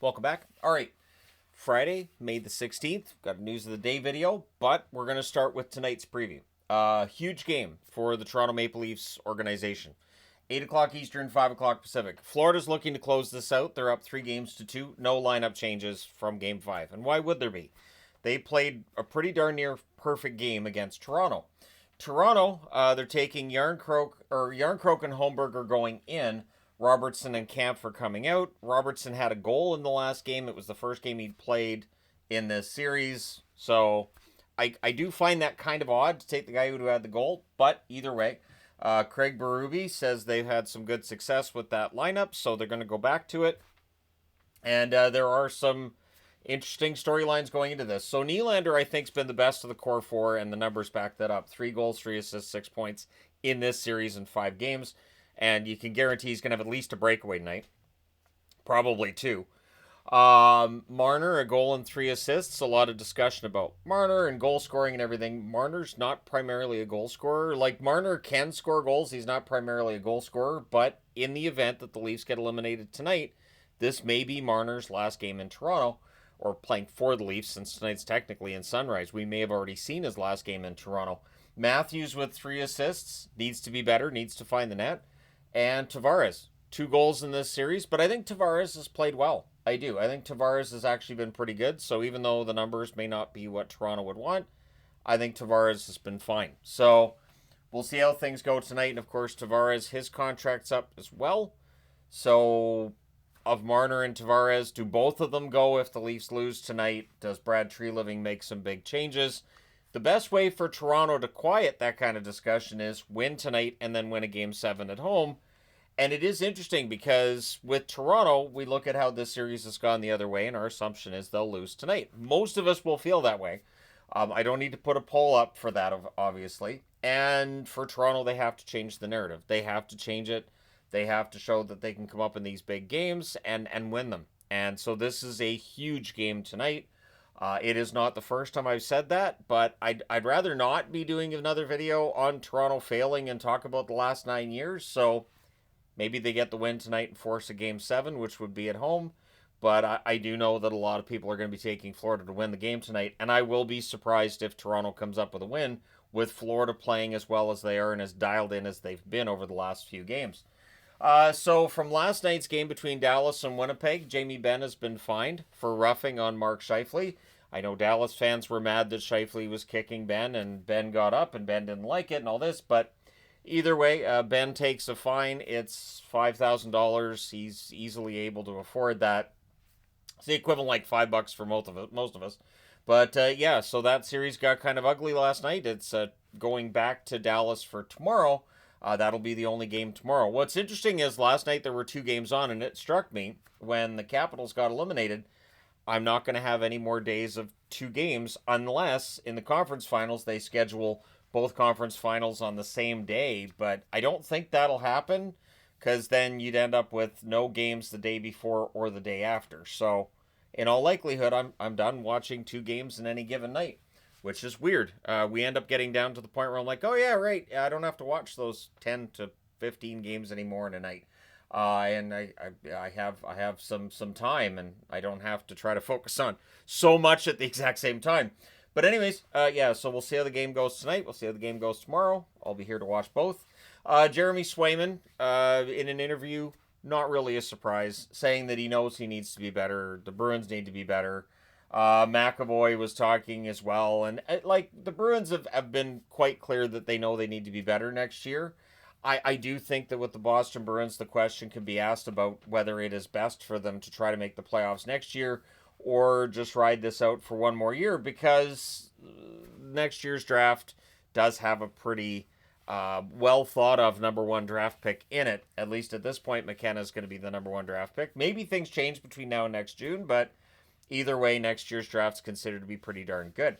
Welcome back. All right, Friday, May the 16th. Got a news of the day video, but we're going to start with tonight's preview. Huge game for the Toronto Maple Leafs organization. 8 o'clock Eastern, 5 o'clock Pacific. Florida's looking to close this out. They're up 3-2. No lineup changes from Game 5. And why would there be? They played a pretty darn near perfect game against Toronto. Toronto, they're taking Yarncroke and Holmberg are going in. Robertson and Kampf are coming out. Robertson had a goal in the last game. It was the first game he'd played in this series. So I do find that kind of odd to take the guy who had the goal. But either way, Craig Berube says they've had some good success with that lineup. So they're going to go back to it. And there are some interesting storylines going into this. So Nylander, I think, has been the best of the core four, and the numbers back that up. 3 goals, 3 assists, 6 points in this series in 5 games. And you can guarantee he's going to have at least a breakaway night. Probably 2. Marner, a goal and 3 assists. A lot of discussion about Marner and goal scoring and everything. Marner's not primarily a goal scorer. Like, Marner can score goals. He's not primarily a goal scorer. But in the event that the Leafs get eliminated tonight, this may be Marner's last game in Toronto, or playing for the Leafs, since tonight's technically in Sunrise. We may have already seen his last game in Toronto. Matthews with 3 assists. Needs to be better. Needs to find the net. And Tavares, 2 goals in this series, but I think Tavares has played well. I do. I think Tavares has actually been pretty good, so even though the numbers may not be what Toronto would want, I think Tavares has been fine. So we'll see how things go tonight, and of course Tavares, his contract's up as well. So of Marner and Tavares, do both of them go if the Leafs lose tonight? Does Brad Treliving make some big changes? The best way for Toronto to quiet that kind of discussion is win tonight and then win a Game 7 at home. And it is interesting because with Toronto, we look at how this series has gone the other way, and our assumption is they'll lose tonight. Most of us will feel that way. I don't need to put a poll up for that, obviously. And for Toronto, they have to change the narrative. They have to change it. They have to show that they can come up in these big games and win them. And so this is a huge game tonight. It is not the first time I've said that, but I'd rather not be doing another video on Toronto failing and talk about the last 9 years. So maybe they get the win tonight and force a Game 7, which would be at home. But I do know that a lot of people are going to be taking Florida to win the game tonight, and I will be surprised if Toronto comes up with a win with Florida playing as well as they are and as dialed in as they've been over the last few games. So from last night's game between Dallas and Winnipeg, Jamie Benn has been fined for roughing on Mark Scheifele. I know Dallas fans were mad that Scheifele was kicking Benn, and Benn got up, and Benn didn't like it and all this, but either way, Benn takes a fine. It's $5,000. He's easily able to afford that. It's the equivalent like $5 for most of us. But yeah, so that series got kind of ugly last night. It's going back to Dallas for tomorrow. That'll be the only game tomorrow. What's interesting is last night there were 2 games on, and it struck me when the Capitals got eliminated, I'm not going to have any more days of 2 games unless in the conference finals they schedule both conference finals on the same day. But I don't think that'll happen, because then you'd end up with no games the day before or the day after. So in all likelihood, I'm done watching 2 games in any given night, which is weird. We end up getting down to the point where I'm like, oh yeah, right, I don't have to watch those 10 to 15 games anymore in a night. And I have some time, and I don't have to try to focus on so much at the exact same time. But anyways, yeah, so we'll see how the game goes tonight. We'll see how the game goes tomorrow. I'll be here to watch both. Jeremy Swayman, in an interview, not really a surprise, saying that he knows he needs to be better. The Bruins need to be better. McAvoy was talking as well. And like the Bruins have been quite clear that they know they need to be better next year. I do think that with the Boston Bruins, the question can be asked about whether it is best for them to try to make the playoffs next year or just ride this out for one more year, because next year's draft does have a pretty well thought of number 1 draft pick in it. At least at this point, McKenna's going to be the number 1 draft pick. Maybe things change between now and next June, but either way, next year's draft's considered to be pretty darn good.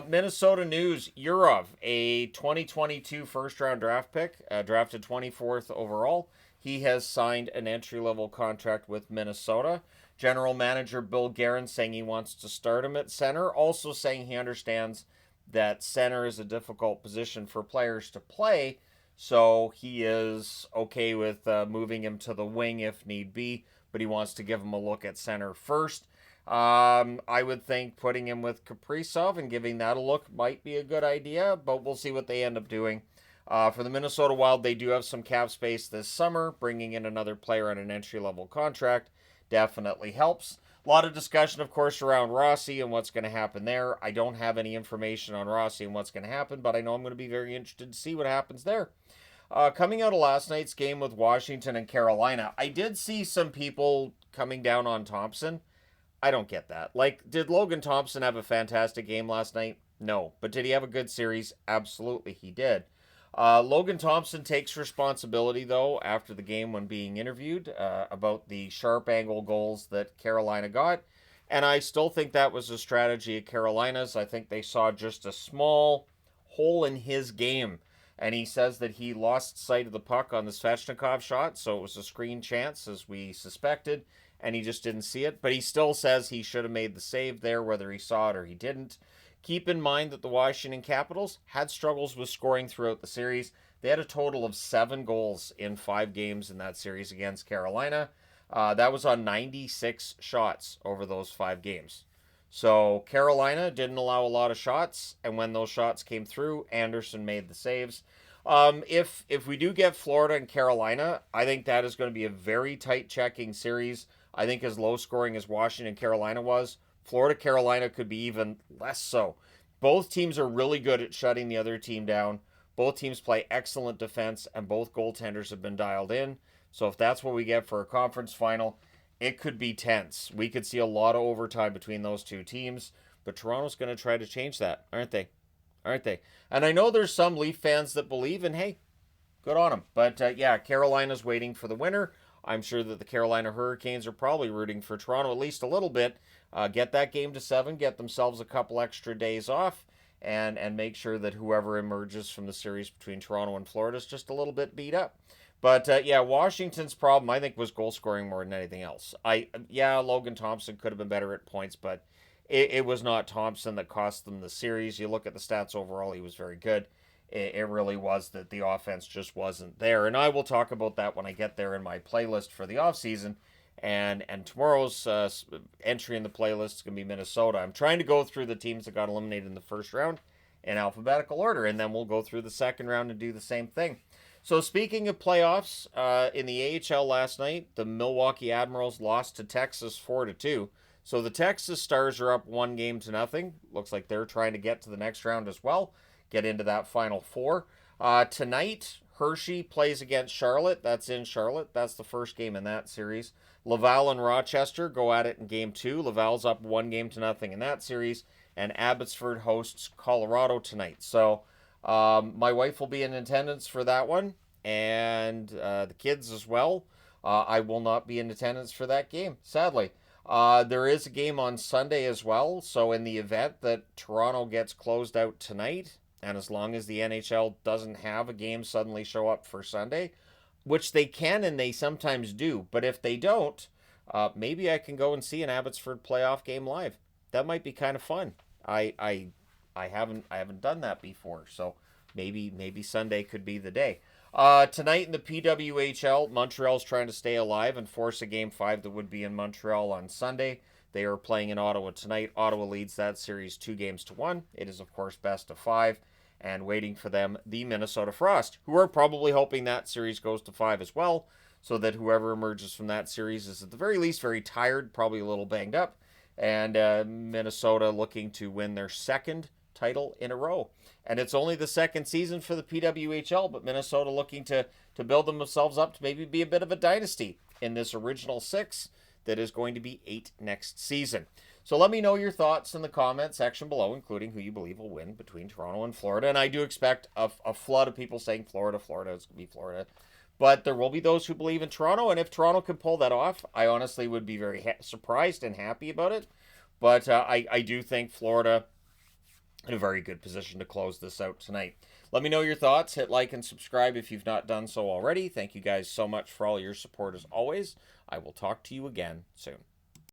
Minnesota news, Yurov, a 2022 first-round draft pick, drafted 24th overall. He has signed an entry-level contract with Minnesota. General manager Bill Guerin saying he wants to start him at center, also saying he understands that center is a difficult position for players to play, so he is okay with moving him to the wing if need be. but he wants to give him a look at center first. I would think putting him with Kaprizov and giving that a look might be a good idea, but we'll see what they end up doing. For the Minnesota Wild, they do have some cap space this summer. Bringing in another player on an entry-level contract definitely helps. A lot of discussion, of course, around Rossi and what's going to happen there. I don't have any information on Rossi and what's going to happen, but I know I'm going to be very interested to see what happens there. Coming out of last night's game with Washington and Carolina, I did see some people coming down on Thompson. I don't get that. Like, did Logan Thompson have a fantastic game last night? No. But did he have a good series? Absolutely, he did. Logan Thompson takes responsibility, though, after the game when being interviewed about the sharp angle goals that Carolina got. And I still think that was a strategy of Carolina's. I think they saw just a small hole in his game. And he says that he lost sight of the puck on the Svechnikov shot, so it was a screen chance, as we suspected, and he just didn't see it. But he still says he should have made the save there, whether he saw it or he didn't. Keep in mind that the Washington Capitals had struggles with scoring throughout the series. They had a total of 7 goals in 5 games in that series against Carolina. That was on 96 shots over those 5 games. So Carolina didn't allow a lot of shots, and when those shots came through, Anderson made the saves. If we do get Florida and Carolina, I think that is going to be a very tight checking series. I think as low scoring as Washington and Carolina was, Florida-Carolina could be even less so. Both teams are really good at shutting the other team down. Both teams play excellent defense, and both goaltenders have been dialed in. So if that's what we get for a conference final, it could be tense. We could see a lot of overtime between those two teams, but Toronto's going to try to change that, aren't they? Aren't they? And I know there's some Leaf fans that believe, and hey, good on them. But yeah, Carolina's waiting for the winner. I'm sure that the Carolina Hurricanes are probably rooting for Toronto at least a little bit. Get that game to 7, get themselves a couple extra days off, and make sure that whoever emerges from the series between Toronto and Florida is just a little bit beat up. But yeah, Washington's problem, I think, was goal scoring more than anything else. Logan Thompson could have been better at points, but it was not Thompson that cost them the series. You look at the stats overall, he was very good. It really was that the offense just wasn't there. And I will talk about that when I get there in my playlist for the offseason. And tomorrow's entry in the playlist is going to be Minnesota. I'm trying to go through the teams that got eliminated in the first round in alphabetical order, and then we'll go through the second round and do the same thing. So speaking of playoffs, in the AHL last night, the Milwaukee Admirals lost to Texas 4-2. So the Texas Stars are up 1-0. Looks like they're trying to get to the next round as well, get into that Final Four. Tonight, Hershey plays against Charlotte. That's in Charlotte. That's the first game in that series. Laval and Rochester go at it in Game 2. Laval's up 1-0 in that series. And Abbotsford hosts Colorado tonight. So my wife will be in attendance for that one. And the kids as well. I will not be in attendance for that game, sadly. There is a game on Sunday as well. So in the event that Toronto gets closed out tonight, and as long as the NHL doesn't have a game suddenly show up for Sunday, which they can and they sometimes do, but if they don't, maybe I can go and see an Abbotsford playoff game live. That might be kind of fun. I haven't done that before, so maybe Sunday could be the day. Tonight in the PWHL, Montreal's trying to stay alive and force a Game 5 that would be in Montreal on Sunday. They are playing in Ottawa tonight. Ottawa leads that series 2-1. It is, of course, best of 5. And waiting for them, the Minnesota Frost, who are probably hoping that series goes to 5 as well, so that whoever emerges from that series is at the very least very tired, probably a little banged up, and Minnesota looking to win their second title in a row. And it's only the second season for the PWHL, but Minnesota looking to build themselves up to maybe be a bit of a dynasty in this original 6 that is going to be 8 next season. So let me know your thoughts in the comment section below, including who you believe will win between Toronto and Florida. And I do expect a flood of people saying Florida, it's going to be Florida. But there will be those who believe in Toronto, and if Toronto can pull that off, I honestly would be very surprised and happy about it. But I do think Florida in a very good position to close this out tonight. Let me know your thoughts. Hit like and subscribe if you've not done so already. Thank you guys so much for all your support as always. I will talk to you again soon.